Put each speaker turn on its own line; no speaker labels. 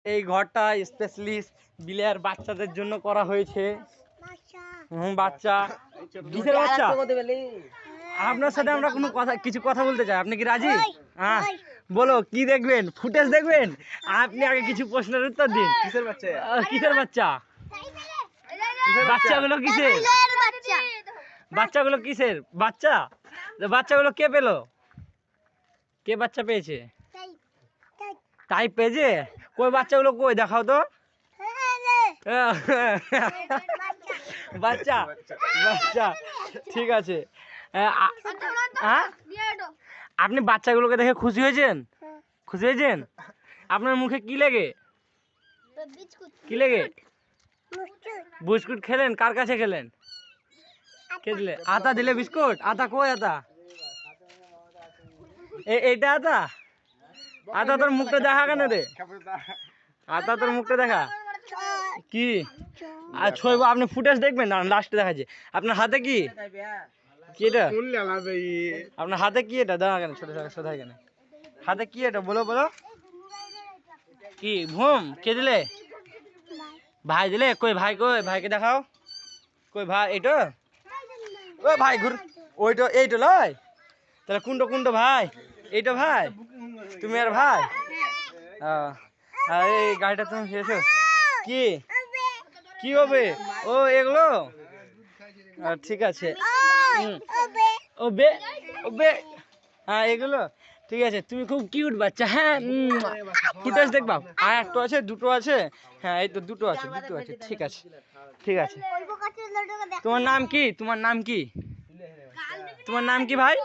এই ঘরটা স্পেশালি বিলের বাচ্চাদের জন্য করা হয়েছে। বাচ্চা কিসের বাচ্চা? আপনার সাথে আমরা কিছু কথা বলতে চাই, আপনি কি রাজি? হ্যাঁ বলো, কি দেখবেন? ফুটেজ দেখবেন? আপনি আগে কিছু প্রশ্নের উত্তর দিন। কিসের বাচ্চা? কিসের বাচ্চা? বাচ্চাগুলো কিসের? বাচ্চাগুলো কিসের বাচ্চা? বাচ্চাগুলো কে পেলো? কে বাচ্চা পেয়েছে? তাই পেয়েছে? কই বাচ্চাগুলো কই দেখাও তো। বাচ্চা বাচ্চা ঠিক আছে। আপনি বাচ্চাগুলোকে দেখে খুশি হয়েছেন? খুশি হয়েছেন? আপনার মুখে কি লেগে? কি লেগে? বিস্কুট খেলেন? কার কাছে খেলেন? কে দিলে? আতা দিলে বিস্কুট? আতা কই আতা? এইটা আতা? আতা তোর মুখটা দেখা কেন রে? আতা তোর মুখটা দেখা কি? আর ছবি আপনি ফুটেজ দেখবেন না, লাস্টে দেখাচ্ছে। আপনার হাতে কি? কি এটা? আপনার হাতে কি এটা? দেখা কেন ছোট ছোট কেন? হাতে কি এটা? বলো বলো। কি ঘুম? কে দিলে? ভাই দিলে? কই ভাই? কই ভাইকে দেখাও। কই ভাই? এইটা? ও ভাই ঘুর। ওইটা এইটা লয়? তাহলে কুন্ডো কুন্ডো ভাই? এইটা ভাই? তুমি আর ভাই? এই গাড়িটা তুমি খেয়েছো কি? কি হবে? ও এগুলো ঠিক আছে। ও বে ও বে হ্যাঁ এগুলো ঠিক আছে। তুমি খুব কিউট বাচ্চা। হ্যাঁ ফুটেজ দেখবা? আর একটা আছে, দুটো আছে। হ্যাঁ এই তো দুটো আছে, দুটো আছে। ঠিক আছে ঠিক আছে। তোমার নাম কি? তোমার নাম কি? তোমার নাম কি ভাই?